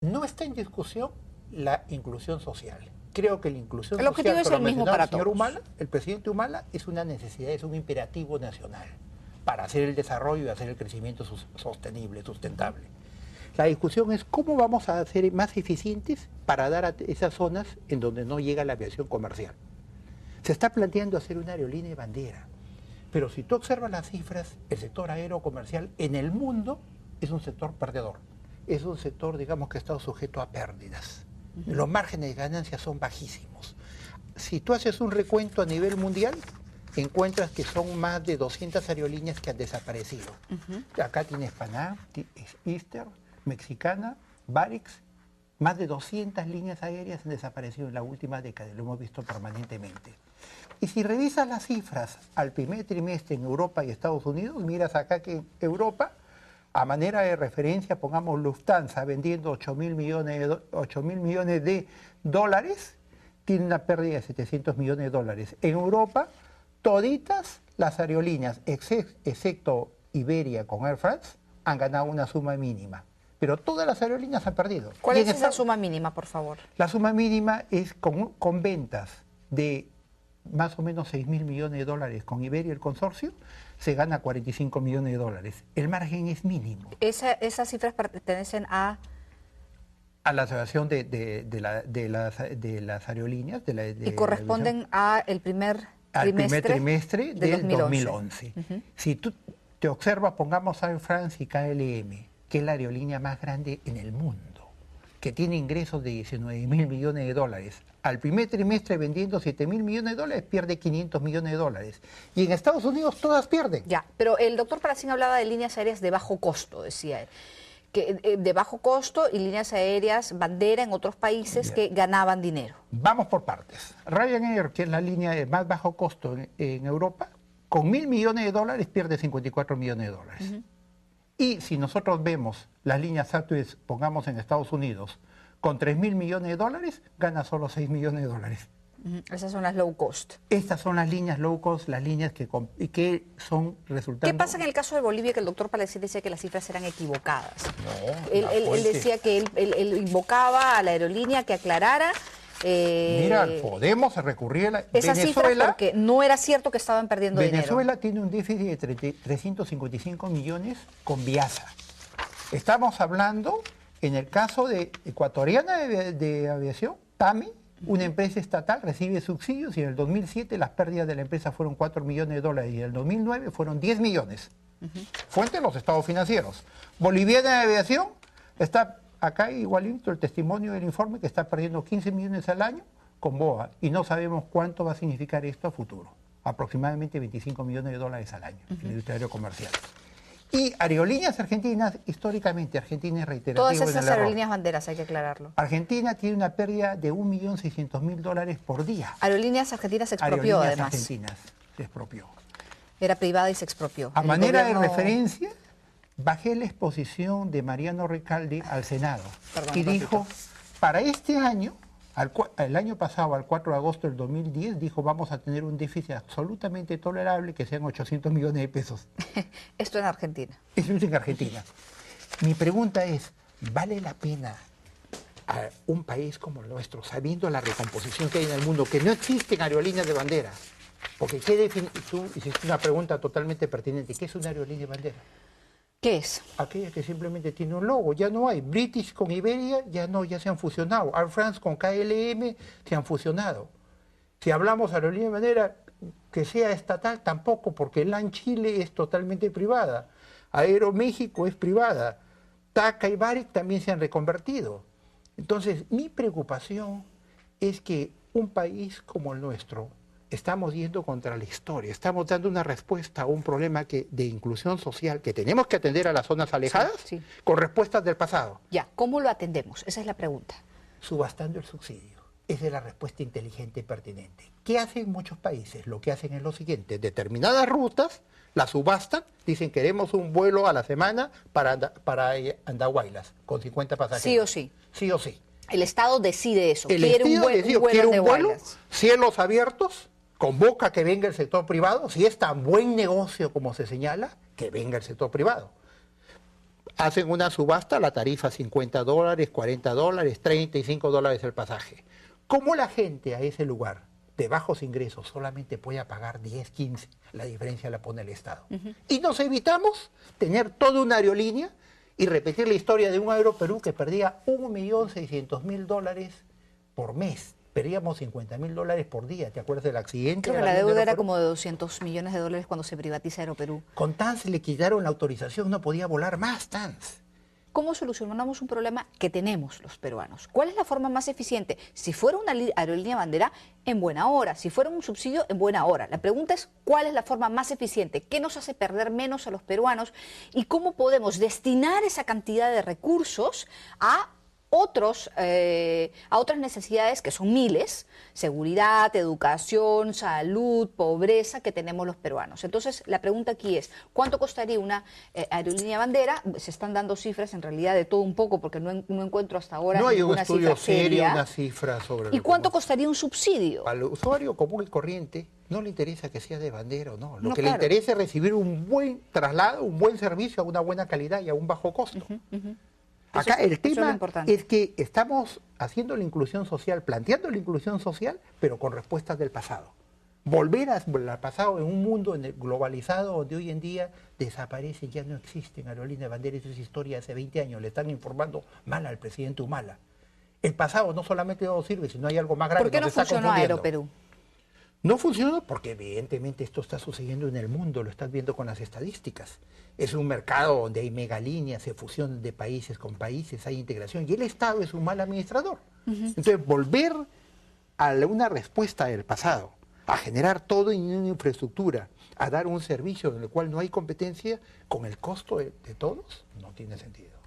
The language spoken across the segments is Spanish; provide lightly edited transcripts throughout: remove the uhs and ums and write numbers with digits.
No está en discusión la inclusión social. Creo que la inclusión El objetivo social, es como el lo mismo mencionaba para el señor todos. Humala, el presidente Humala, es una necesidad, es un imperativo nacional para hacer el desarrollo y hacer el crecimiento sostenible, sustentable. La discusión es cómo vamos a ser más eficientes para dar a esas zonas en donde no llega la aviación comercial. Se está planteando hacer una aerolínea de bandera, pero si tú observas las cifras, el sector aerocomercial en el mundo es un sector perdedor. Es un sector, digamos, que ha estado sujeto a pérdidas. Los márgenes de ganancia son bajísimos. Si tú haces un recuento a nivel mundial, encuentras que son más de 200 aerolíneas que han desaparecido. Acá tienes Panam, Easter, Mexicana, Varex. Más de 200 líneas aéreas han desaparecido en la última década, lo hemos visto permanentemente. Y si revisas las cifras al primer trimestre en Europa y Estados Unidos, miras acá que Europa, a manera de referencia, pongamos Lufthansa vendiendo 8.000 millones de dólares, tiene una pérdida de 700 millones de dólares. En Europa, toditas las aerolíneas, excepto Iberia con Air France, han ganado una suma mínima. Pero todas las aerolíneas han perdido. ¿Cuál es esa suma mínima, por favor? La suma mínima es con ventas de más o menos 6.000 millones de dólares con Iberia, el consorcio, se gana 45 millones de dólares. El margen es mínimo. ¿Esas cifras pertenecen a la asociación de las aerolíneas. Y corresponden al primer trimestre del 2011. Si tú te observas, pongamos Air France y KLM, que es la aerolínea más grande en el mundo, que tiene ingresos de 19.000 millones de dólares. Al primer trimestre vendiendo 7.000 millones de dólares, pierde 500 millones de dólares. Y en Estados Unidos todas pierden. Ya, pero el doctor Palacín hablaba de líneas aéreas de bajo costo, decía él. Que, de bajo costo y líneas aéreas bandera en otros países que ganaban dinero. Vamos por partes. Ryanair, que es la línea de más bajo costo en Europa, con 1.000 millones de dólares pierde 54 millones de dólares. Y si nosotros vemos las líneas Southwest, pongamos en Estados Unidos, con 3.000 millones de dólares, gana solo 6 millones de dólares. Esas son las low cost. Estas son las líneas low cost, las líneas que son resultando... ¿Qué pasa en el caso de Bolivia, que el doctor Palacín decía que las cifras eran equivocadas? No, él decía que él invocaba a la aerolínea que aclarara... Mira, podemos recurrir a esas cifras porque no era cierto que estaban perdiendo dinero. Venezuela tiene un déficit de 355 millones con Viasa. Estamos hablando, en el caso de Ecuatoriana de Aviación, TAMI, una empresa estatal, recibe subsidios y en el 2007 las pérdidas de la empresa fueron 4 millones de dólares y en el 2009 fueron 10 millones. Fuente de los estados financieros. Boliviana de Aviación está acá igualito el testimonio del informe, que está perdiendo 15 millones al año con BOA y no sabemos cuánto va a significar esto a futuro. Aproximadamente 25 millones de dólares al año en la industria aerocomercial. Y aerolíneas argentinas, históricamente Argentina es reiterativo. Todas esas aerolíneas banderas, hay que aclararlo. Argentina tiene una pérdida de 1.600.000 dólares por día. Aerolíneas Argentinas se expropió, Aerolíneas además. Argentinas se expropió. Era privada y se expropió. A manera de referencia, bajé la exposición de Mariano Recalde al Senado. Y dijo, para este año, el año pasado, al 4 de agosto del 2010, dijo, vamos a tener un déficit absolutamente tolerable que sean 800 millones de pesos. Esto en Argentina. Eso es en Argentina. Mi pregunta es, ¿vale la pena a un país como el nuestro, sabiendo la recomposición que hay en el mundo, que no existen aerolíneas de bandera? Porque tú hiciste una pregunta totalmente pertinente. ¿Qué es una aerolínea de bandera? ¿Qué es? Aquella que simplemente tiene un logo, ya no hay. British con Iberia, ya no, ya se han fusionado. Air France con KLM se han fusionado. Si hablamos de aerolínea de bandera que sea estatal, tampoco, porque LAN Chile es totalmente privada. Aeroméxico es privada. TACA y Varig también se han reconvertido. Entonces, mi preocupación es que un país como el nuestro, estamos yendo contra la historia, estamos dando una respuesta a un problema de inclusión social que tenemos que atender a las zonas alejadas con respuestas del pasado. Ya, ¿cómo lo atendemos? Esa es la pregunta. Subastando el subsidio. Esa es la respuesta inteligente y pertinente. ¿Qué hacen muchos países? Lo que hacen es lo siguiente, determinadas rutas las subastan, dicen queremos un vuelo a la semana para Andahuaylas, con 50 pasajeros. Sí o sí. Sí o sí. El Estado decide eso. Quiere un vuelo, cielos abiertos, convoca que venga el sector privado, si es tan buen negocio como se señala, que venga el sector privado. hacen una subasta, la tarifa $50, $40, $35 el pasaje. ¿Cómo la gente a ese lugar de bajos ingresos solamente puede pagar 10, 15? La diferencia la pone el Estado. Y nos evitamos tener toda una aerolínea y repetir la historia de un Aeroperú que perdía $1.600.000 por mes. Perdíamos $50.000 por día. ¿Te acuerdas del accidente? Creo que la deuda era como de $200 millones cuando se privatiza Aeroperú. Con TANS le quitaron la autorización, no podía volar más TANS. ¿Cómo solucionamos un problema que tenemos los peruanos? ¿Cuál es la forma más eficiente? Si fuera una aerolínea bandera, en buena hora. Si fuera un subsidio, en buena hora. La pregunta es, ¿cuál es la forma más eficiente? ¿Qué nos hace perder menos a los peruanos? ¿Y cómo podemos destinar esa cantidad de recursos a otras necesidades que son miles: seguridad, educación, salud, pobreza, que tenemos los peruanos? Entonces, la pregunta aquí es, ¿cuánto costaría una aerolínea bandera? Se están dando cifras en realidad de todo un poco, porque no encuentro hasta ahora no hay un ninguna estudio cifra seria. serio, una cifra sobre ¿Y cuánto costaría un subsidio? Al usuario común y corriente no le interesa que sea de bandera o no. Lo que claro. le interesa es recibir un buen traslado, un buen servicio a una buena calidad y a un bajo costo. Acá el tema es que estamos haciendo la inclusión social, planteando la inclusión social, pero con respuestas del pasado. Volver al pasado en un mundo globalizado donde hoy en día desaparecen, ya no existen aerolíneas de bandera, eso es historia de hace 20 años, le están informando mal al presidente Humala. El pasado no solamente no sirve, sino hay algo más grave. ¿Por qué no funcionó Aeroperú? No funcionó porque evidentemente esto está sucediendo en el mundo, lo estás viendo con las estadísticas. Es un mercado donde hay megalíneas, se fusionan de países con países, hay integración y el Estado es un mal administrador. Entonces, volver a una respuesta del pasado, a generar todo en una infraestructura, a dar un servicio en el cual no hay competencia con el costo de todos, no tiene sentido.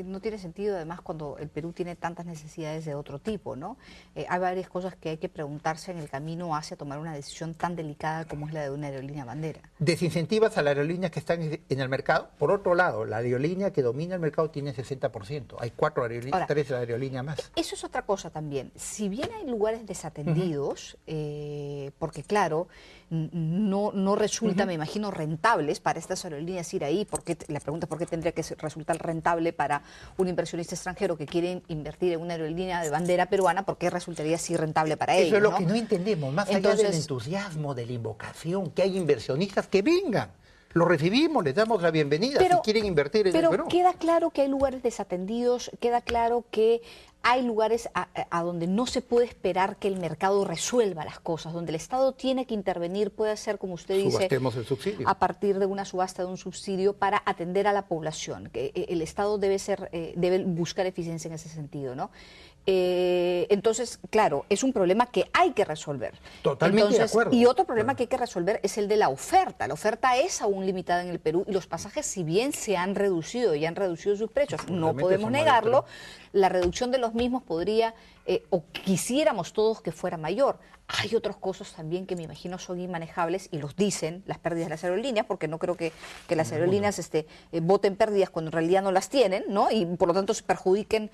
No tiene sentido además cuando el Perú tiene tantas necesidades de otro tipo, ¿no? Hay varias cosas que hay que preguntarse en el camino hacia tomar una decisión tan delicada como es la de una aerolínea bandera. Desincentivas a las aerolíneas que están en el mercado. Por otro lado, la aerolínea que domina el mercado tiene 60%. Hay 3 aerolíneas más. Eso es otra cosa también. Si bien hay lugares desatendidos, porque claro, no resulta, me imagino, rentables para estas aerolíneas ir ahí, porque la pregunta es por qué tendría que resultar rentable para un inversionista extranjero que quiere invertir en una aerolínea de bandera peruana, ¿por qué resultaría así rentable para ellos? Eso es lo que no entendemos, más allá del entusiasmo, de la invocación, que hay inversionistas que vengan. Los recibimos, les damos la bienvenida si quieren invertir en el Perú. Pero queda claro que hay lugares desatendidos, queda claro que hay lugares a donde no se puede esperar que el mercado resuelva las cosas, donde el Estado tiene que intervenir, puede ser, como usted dice, subastemos el subsidio, a partir de una subasta de un subsidio para atender a la población. Que el Estado debe buscar eficiencia en ese sentido, ¿no? Entonces, claro, es un problema que hay que resolver. Totalmente de acuerdo. Y otro problema que hay que resolver es el de la oferta. La oferta es aún limitada en el Perú y los pasajes, si bien se han reducido y han reducido sus precios, no podemos negarlo, la reducción de los mismos podría, o quisiéramos todos que fuera mayor. Hay otros costos también que me imagino son inmanejables y los dicen las pérdidas de las aerolíneas, porque no creo que las aerolíneas voten pérdidas cuando en realidad no las tienen, ¿no? Y por lo tanto se perjudiquen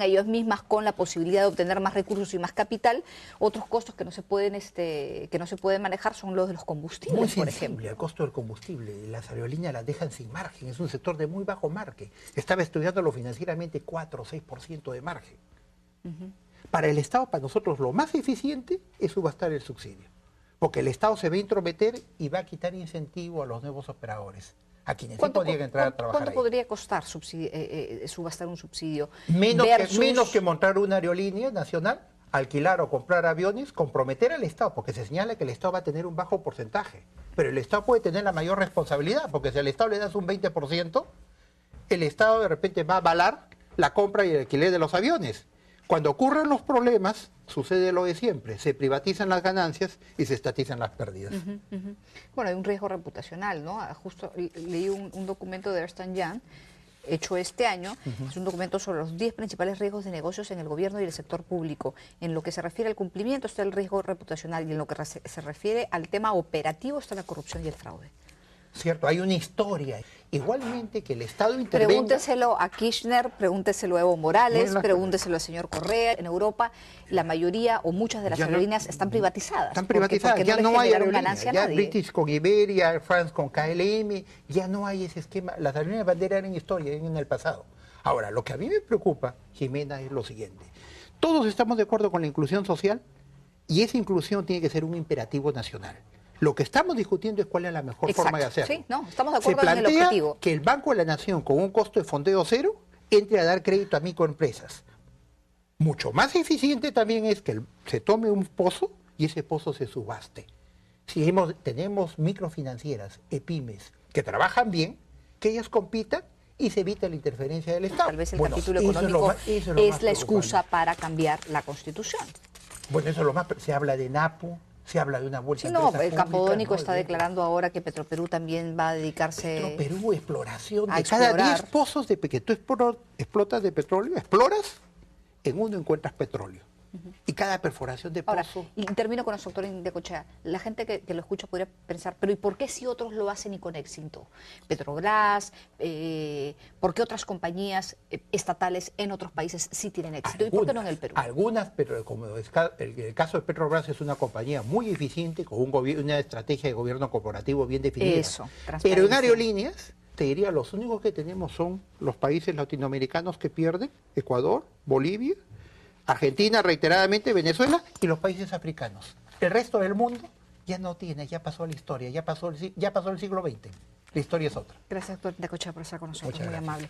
a ellos mismas con la posibilidad de obtener más recursos y más capital. Otros costos que no se pueden manejar son los de los combustibles, muy por sensible ejemplo. El costo del combustible. Las aerolíneas las dejan sin margen, es un sector de muy bajo margen. Estaba estudiándolo financieramente 4 o 6% de margen. Para el Estado, para nosotros, lo más eficiente es subastar el subsidio. Porque el Estado se va a intrometer y va a quitar incentivo a los nuevos operadores, a quienes sí podrían entrar a trabajar. ¿Cuánto podría costar subastar un subsidio? Menos que montar una aerolínea nacional, alquilar o comprar aviones, comprometer al Estado, porque se señala que el Estado va a tener un bajo porcentaje. Pero el Estado puede tener la mayor responsabilidad, porque si al Estado le das un 20%, el Estado de repente va a avalar la compra y el alquiler de los aviones. Cuando ocurren los problemas, sucede lo de siempre, se privatizan las ganancias y se estatizan las pérdidas. Bueno, hay un riesgo reputacional, ¿no? Justo leí un documento de Ernst & Young, hecho este año, es un documento sobre los 10 principales riesgos de negocios en el gobierno y el sector público. En lo que se refiere al cumplimiento está el riesgo reputacional y en lo que se refiere al tema operativo está la corrupción y el fraude. ¿cierto? Hay una historia. Igualmente que el Estado intervenga. Pregúnteselo a Kirchner, pregúnteselo a Evo Morales, Bueno, pregúnteselo al señor Correa. En Europa, la mayoría o muchas de las aerolíneas están privatizadas. Están privatizadas, porque ya no, no hay generaron aerolíneas, ganancia a ya nadie. British con Iberia, Air France con KLM, ya no hay ese esquema. Las aerolíneas de bandera eran historia, eran en el pasado. Ahora, lo que a mí me preocupa, Jimena, es lo siguiente. Todos estamos de acuerdo con la inclusión social y esa inclusión tiene que ser un imperativo nacional. Lo que estamos discutiendo es cuál es la mejor forma de hacerlo. Sí, no, estamos de Se acuerdo en el plantea objetivo. que el Banco de la Nación, con un costo de fondeo cero, entre a dar crédito a microempresas. Mucho más eficiente también es que se tome un pozo y ese pozo se subaste. Si tenemos microfinancieras, EPIMES, que trabajan bien, que ellas compitan y se evita la interferencia del Estado. Tal vez el Bueno, capítulo eso económico es lo es más la excusa preocupante. para cambiar la Constitución. Bueno, eso es lo más... Se habla de NAPO, se habla de una bolsa Sí, de no, empresas el Capodónico públicas, está ¿no? declarando ahora que Petroperú también va a dedicarse... Perú, exploración. a De cada explorar. 10 pozos que tú explotas de petróleo, exploras, en uno encuentras petróleo. Y cada perforación de Ahora, pozo... y termino con el doctor Indecochea. La gente que lo escucha podría pensar, pero ¿y por qué si otros lo hacen y con éxito? Petrobras, ¿por qué otras compañías estatales en otros países sí tienen éxito? ¿Y por qué no en el Perú? Algunas, pero como el caso de Petrobras es una compañía muy eficiente, con una estrategia de gobierno corporativo bien definida. Eso, pero en transparencia. aerolíneas, te diría, los únicos que tenemos son los países latinoamericanos que pierden, Ecuador, Bolivia, Argentina reiteradamente, Venezuela y los países africanos. El resto del mundo ya no tiene, ya pasó la historia, ya pasó el siglo XX. La historia es otra. Gracias, doctor Indecochea, por estar con nosotros, Muchas muy gracias. amable.